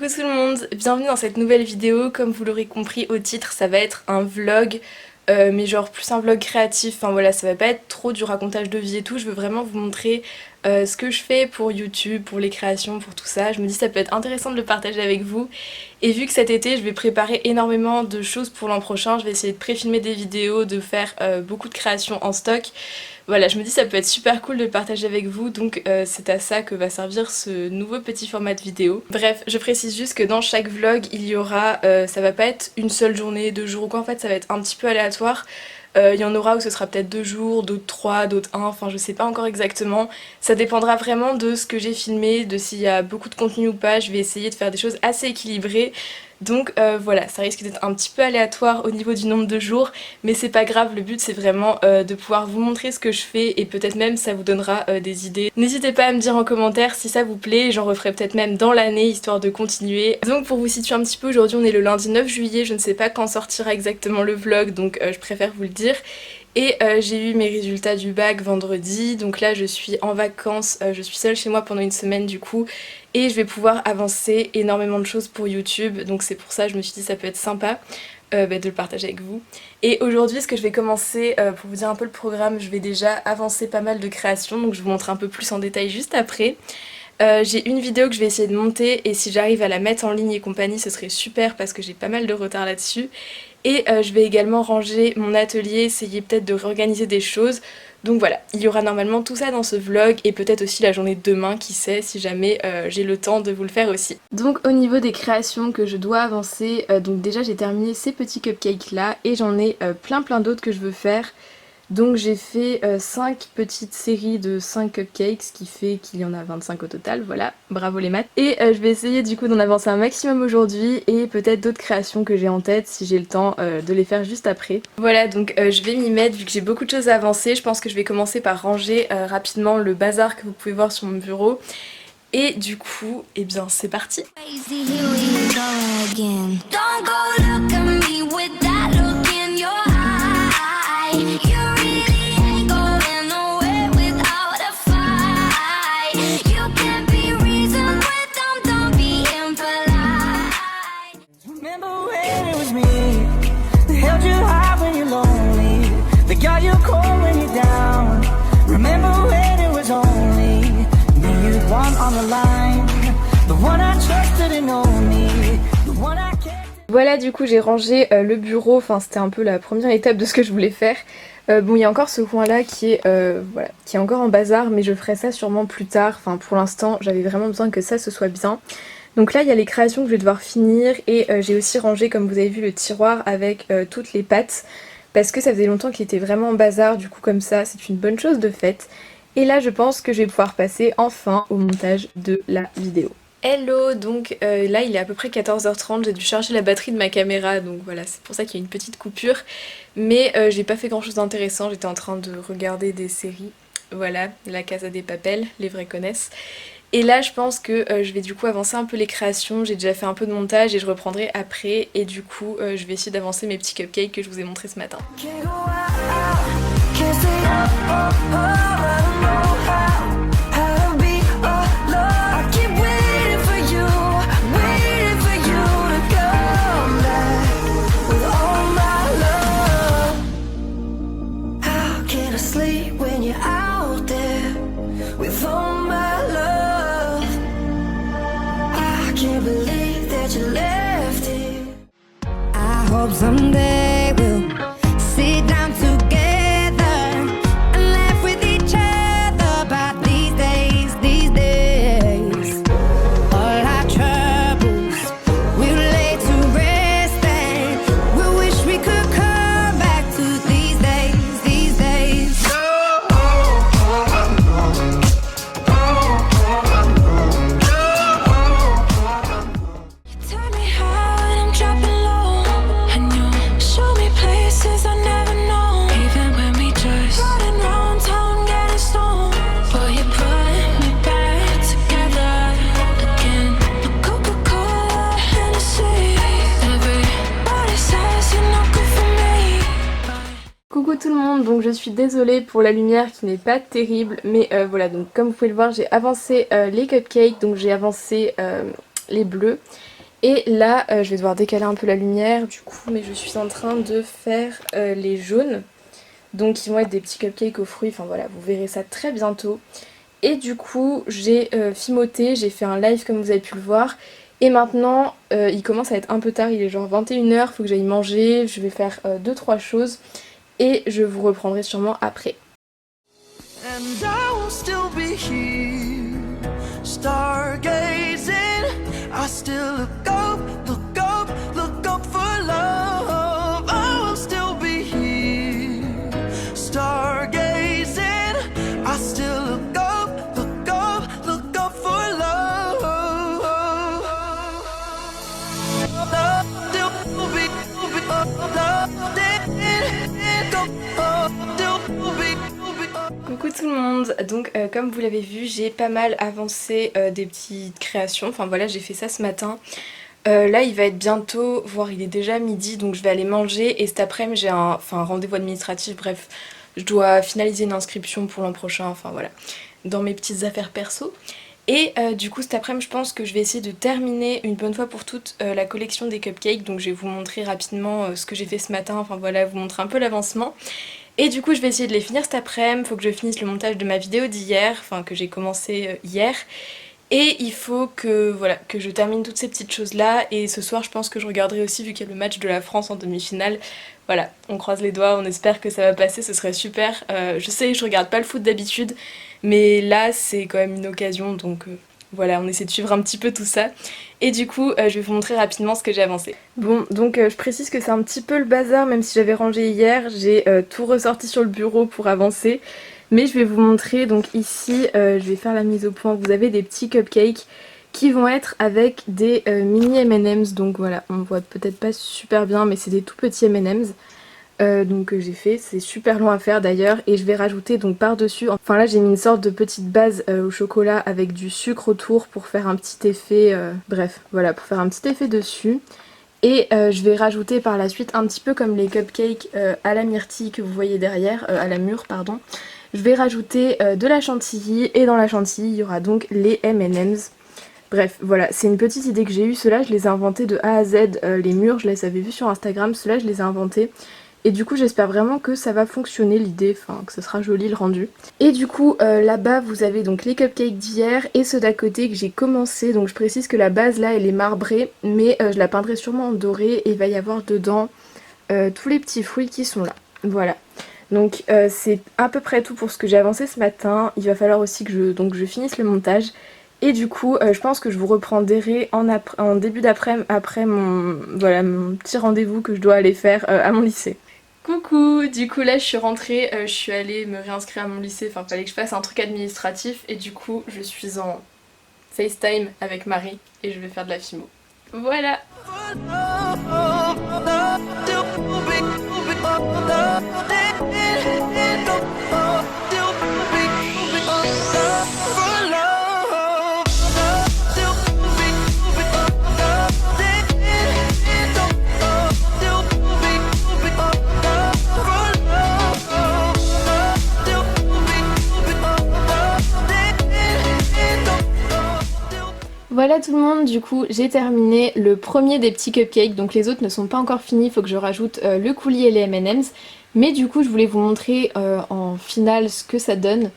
Coucou tout le monde, bienvenue dans cette nouvelle vidéo. Comme vous l'aurez compris au titre, ça va être un vlog, mais genre plus un vlog créatif. Enfin voilà, ça va pas être trop du racontage de vie et tout. Je veux vraiment vous montrer ce que je fais pour YouTube, pour les créations, pour tout ça. Je me dis ça peut être intéressant de le partager avec vous. Et vu que cet été je vais préparer énormément de choses pour l'an prochain, je vais essayer de pré-filmer des vidéos, de faire beaucoup de créations en stock. Voilà, je me dis ça peut être super cool de le partager avec vous, donc c'est à ça que va servir ce nouveau petit format de vidéo. Bref, je précise juste que dans chaque vlog, il y aura, ça va pas être une seule journée, 2 jours ou quoi, en fait ça va être un petit peu aléatoire. Il y en aura où ce sera peut-être 2 jours, d'autres 3, d'autres 1, enfin je sais pas encore exactement. Ça dépendra vraiment de ce que j'ai filmé, de s'il y a beaucoup de contenu ou pas. Je vais essayer de faire des choses assez équilibrées. Donc voilà, ça risque d'être un petit peu aléatoire au niveau du nombre de jours, mais c'est pas grave, le but c'est vraiment de pouvoir vous montrer ce que je fais et peut-être même ça vous donnera des idées. N'hésitez pas à me dire en commentaire si ça vous plaît, j'en referai peut-être même dans l'année histoire de continuer. Donc pour vous situer un petit peu, aujourd'hui on est le lundi 9 juillet, je ne sais pas quand sortira exactement le vlog, donc je préfère vous le dire. Et j'ai eu mes résultats du bac vendredi, donc là je suis en vacances, je suis seule chez moi pendant une semaine du coup, et je vais pouvoir avancer énormément de choses pour YouTube, donc c'est pour ça que je me suis dit ça peut être sympa de le partager avec vous. Et aujourd'hui ce que je vais commencer, pour vous dire un peu le programme, je vais déjà avancer pas mal de créations, donc je vous montre un peu plus en détail juste après. J'ai une vidéo que je vais essayer de monter et si j'arrive à la mettre en ligne et compagnie ce serait super parce que j'ai pas mal de retard là-dessus. Et je vais également ranger mon atelier, essayer peut-être de réorganiser des choses. Donc voilà, il y aura normalement tout ça dans ce vlog et peut-être aussi la journée de demain, qui sait, si jamais j'ai le temps de vous le faire aussi. Donc au niveau des créations que je dois avancer, donc déjà j'ai terminé ces petits cupcakes là et j'en ai plein d'autres que je veux faire. Donc j'ai fait 5 petites séries de 5 cupcakes, ce qui fait qu'il y en a 25 au total, voilà, bravo les maths. Et je vais essayer du coup d'en avancer un maximum aujourd'hui et peut-être d'autres créations que j'ai en tête si j'ai le temps de les faire juste après. Voilà, donc je vais m'y mettre vu que j'ai beaucoup de choses à avancer. Je pense que je vais commencer par ranger rapidement le bazar que vous pouvez voir sur mon bureau. Et du coup, eh bien c'est parti. Voilà, du coup j'ai rangé le bureau, enfin c'était un peu la première étape de ce que je voulais faire. Bon, il y a encore ce coin là qui est, voilà, qui est encore en bazar, mais je ferai ça sûrement plus tard. Enfin pour l'instant j'avais vraiment besoin que ça se soit bien. Donc là il y a les créations que je vais devoir finir et j'ai aussi rangé, comme vous avez vu, le tiroir avec toutes les pâtes. Parce que ça faisait longtemps qu'il était vraiment en bazar, du coup comme ça c'est une bonne chose de faite. Et là je pense que je vais pouvoir passer enfin au montage de la vidéo. Hello, donc là il est à peu près 14h30, j'ai dû charger la batterie de ma caméra, donc voilà, c'est pour ça qu'il y a une petite coupure. Mais j'ai pas fait grand chose d'intéressant, j'étais en train de regarder des séries, voilà, La Casa de Papel, les vrais connaissent. Et là je pense que je vais du coup avancer un peu les créations, j'ai déjà fait un peu de montage et je reprendrai après. Et du coup je vais essayer d'avancer mes petits cupcakes que je vous ai montrés ce matin. Someday we'll sit down together and laugh with each other about these days. All our troubles we'll lay to rest and we wish we could come back to these days. Tell me how I'm dropping. Coucou tout le monde, donc je suis désolée pour la lumière qui n'est pas terrible, mais voilà, donc comme vous pouvez le voir j'ai avancé les cupcakes, donc j'ai avancé les bleus. Et là je vais devoir décaler un peu la lumière du coup, mais je suis en train de faire les jaunes. Donc ils vont être des petits cupcakes aux fruits, enfin voilà, vous verrez ça très bientôt. Et du coup j'ai fimoté, j'ai fait un live comme vous avez pu le voir. Et maintenant il commence à être un peu tard, il est genre 21h, faut que j'aille manger, je vais faire 2-3 choses. Et je vous reprendrai sûrement après. And I will still be here, stargazing. I still look up, look up, look up for love. I will still be here, stargazing. I still look up, look up, look up for love. Love still be, Coucou tout le monde, donc comme vous l'avez vu j'ai pas mal avancé des petites créations, enfin voilà j'ai fait ça ce matin. Là il va être bientôt, voire il est déjà midi, donc je vais aller manger et cet après-midi j'ai un rendez-vous administratif, bref je dois finaliser une inscription pour l'an prochain, enfin voilà, dans mes petites affaires perso. Et du coup cet après-midi je pense que je vais essayer de terminer une bonne fois pour toutes la collection des cupcakes, donc je vais vous montrer rapidement ce que j'ai fait ce matin, enfin voilà, vous montrer un peu l'avancement. Et du coup je vais essayer de les finir cet après-midi, faut que je finisse le montage de ma vidéo d'hier, enfin que j'ai commencé hier. Et il faut que, voilà, que je termine toutes ces petites choses là, et ce soir je pense que je regarderai aussi vu qu'il y a le match de la France en demi-finale. Voilà, on croise les doigts, on espère que ça va passer, ce serait super. Je sais, je regarde pas le foot d'habitude, mais là c'est quand même une occasion, donc voilà, on essaie de suivre un petit peu tout ça. Et du coup, je vais vous montrer rapidement ce que j'ai avancé. Bon, donc je précise que c'est un petit peu le bazar, même si j'avais rangé hier, j'ai tout ressorti sur le bureau pour avancer. Mais je vais vous montrer, donc ici, je vais faire la mise au point. Vous avez des petits cupcakes qui vont être avec des mini M&M's. Donc voilà, on voit peut-être pas super bien, mais c'est des tout petits M&M's. Donc j'ai fait, c'est super long à faire d'ailleurs, et je vais rajouter donc par-dessus, enfin là j'ai mis une sorte de petite base au chocolat avec du sucre autour pour faire un petit effet, bref voilà, pour faire un petit effet dessus. Et je vais rajouter par la suite un petit peu comme les cupcakes à la myrtille que vous voyez derrière, à la mûre pardon. Je vais rajouter de la chantilly, et dans la chantilly il y aura donc les M&M's. Bref, voilà, c'est une petite idée que j'ai eue, ceux-là je les ai inventés de A à Z, les mûres je les avais vus sur Instagram, ceux-là je les ai inventés. Et du coup j'espère vraiment que ça va fonctionner l'idée, enfin que ce sera joli le rendu. Et du coup là-bas vous avez donc les cupcakes d'hier et ceux d'à côté que j'ai commencé. Donc je précise que la base là elle est marbrée, mais je la peindrai sûrement en doré et il va y avoir dedans tous les petits fruits qui sont là. Voilà. Donc c'est à peu près tout pour ce que j'ai avancé ce matin. Il va falloir aussi que je finisse le montage. Et du coup je pense que je vous reprendrai en début d'après-midi après mon petit rendez-vous que je dois aller faire à mon lycée. Coucou, du coup là je suis rentrée, je suis allée me réinscrire à mon lycée, enfin fallait que je fasse un truc administratif et du coup je suis en FaceTime avec Marie et je vais faire de la fimo. Voilà. Voilà tout le monde, du coup j'ai terminé le premier des petits cupcakes, donc les autres ne sont pas encore finis, il faut que je rajoute le coulis et les M&M's. Mais du coup je voulais vous montrer en finale ce que ça donne.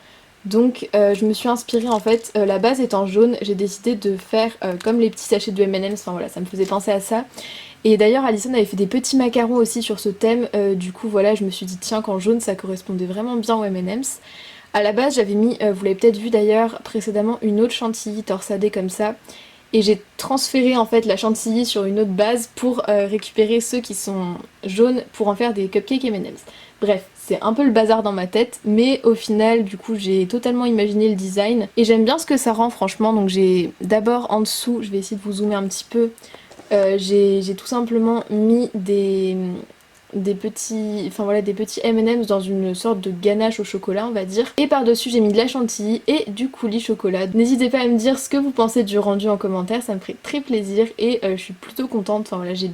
Donc je me suis inspirée en fait, la base étant jaune, j'ai décidé de faire comme les petits sachets de M&M's, enfin voilà ça me faisait penser à ça. Et d'ailleurs Alison avait fait des petits macarons aussi sur ce thème, du coup voilà je me suis dit tiens qu'en jaune ça correspondait vraiment bien aux M&M's. A la base j'avais mis, vous l'avez peut-être vu d'ailleurs précédemment, une autre chantilly torsadée comme ça. Et j'ai transféré en fait la chantilly sur une autre base pour récupérer ceux qui sont jaunes pour en faire des cupcakes M&M's. Bref, c'est un peu le bazar dans ma tête, mais au final du coup j'ai totalement imaginé le design. Et j'aime bien ce que ça rend franchement, donc j'ai d'abord en dessous, je vais essayer de vous zoomer un petit peu, j'ai tout simplement mis des petits M&M's dans une sorte de ganache au chocolat on va dire, et par dessus j'ai mis de la chantilly et du coulis chocolat. N'hésitez pas à me dire ce que vous pensez du rendu en commentaire, ça me ferait très plaisir et je suis plutôt contente, enfin voilà j'ai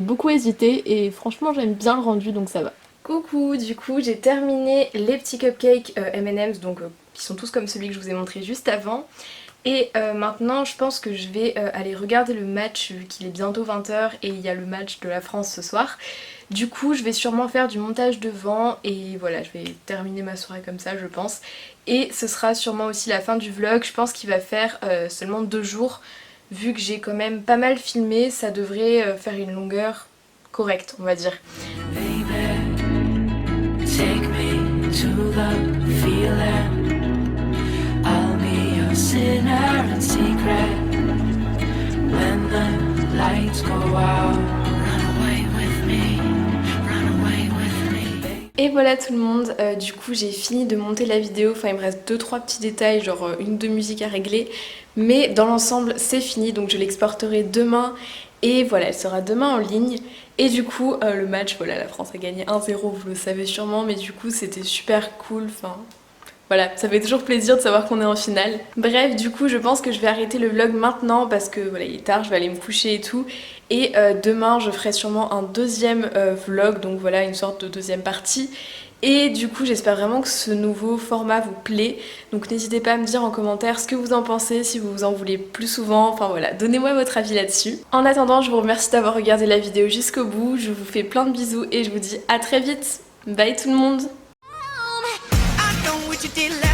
beaucoup hésité et franchement j'aime bien le rendu donc ça va. Coucou, du coup j'ai terminé les petits cupcakes M&M's donc qui sont tous comme celui que je vous ai montré juste avant. Et maintenant je pense que je vais aller regarder le match vu qu'il est bientôt 20h et il y a le match de la France ce soir. Du coup je vais sûrement faire du montage devant et voilà, je vais terminer ma soirée comme ça je pense. Et ce sera sûrement aussi la fin du vlog, je pense qu'il va faire seulement 2 jours. Vu que j'ai quand même pas mal filmé, ça devrait faire une longueur correcte on va dire. Take me to the feeling. I'll be your sinner in secret. When the lights go out, run away with me, run away with me. Et voilà tout le monde, du coup j'ai fini de monter la vidéo, enfin il me reste 2-3 petits détails, genre une ou deux musiques à régler, mais dans l'ensemble c'est fini, donc je l'exporterai demain et voilà, elle sera demain en ligne. Et du coup le match, voilà, la France a gagné 1-0, vous le savez sûrement, mais du coup c'était super cool, enfin... Voilà, ça fait toujours plaisir de savoir qu'on est en finale. Bref, du coup, je pense que je vais arrêter le vlog maintenant parce que voilà, il est tard, je vais aller me coucher et tout. Et demain, je ferai sûrement un deuxième vlog, donc voilà, une sorte de deuxième partie. Et du coup, j'espère vraiment que ce nouveau format vous plaît. Donc n'hésitez pas à me dire en commentaire ce que vous en pensez, si vous en voulez plus souvent. Enfin voilà, donnez-moi votre avis là-dessus. En attendant, je vous remercie d'avoir regardé la vidéo jusqu'au bout. Je vous fais plein de bisous et je vous dis à très vite. Bye tout le monde! I know what you did last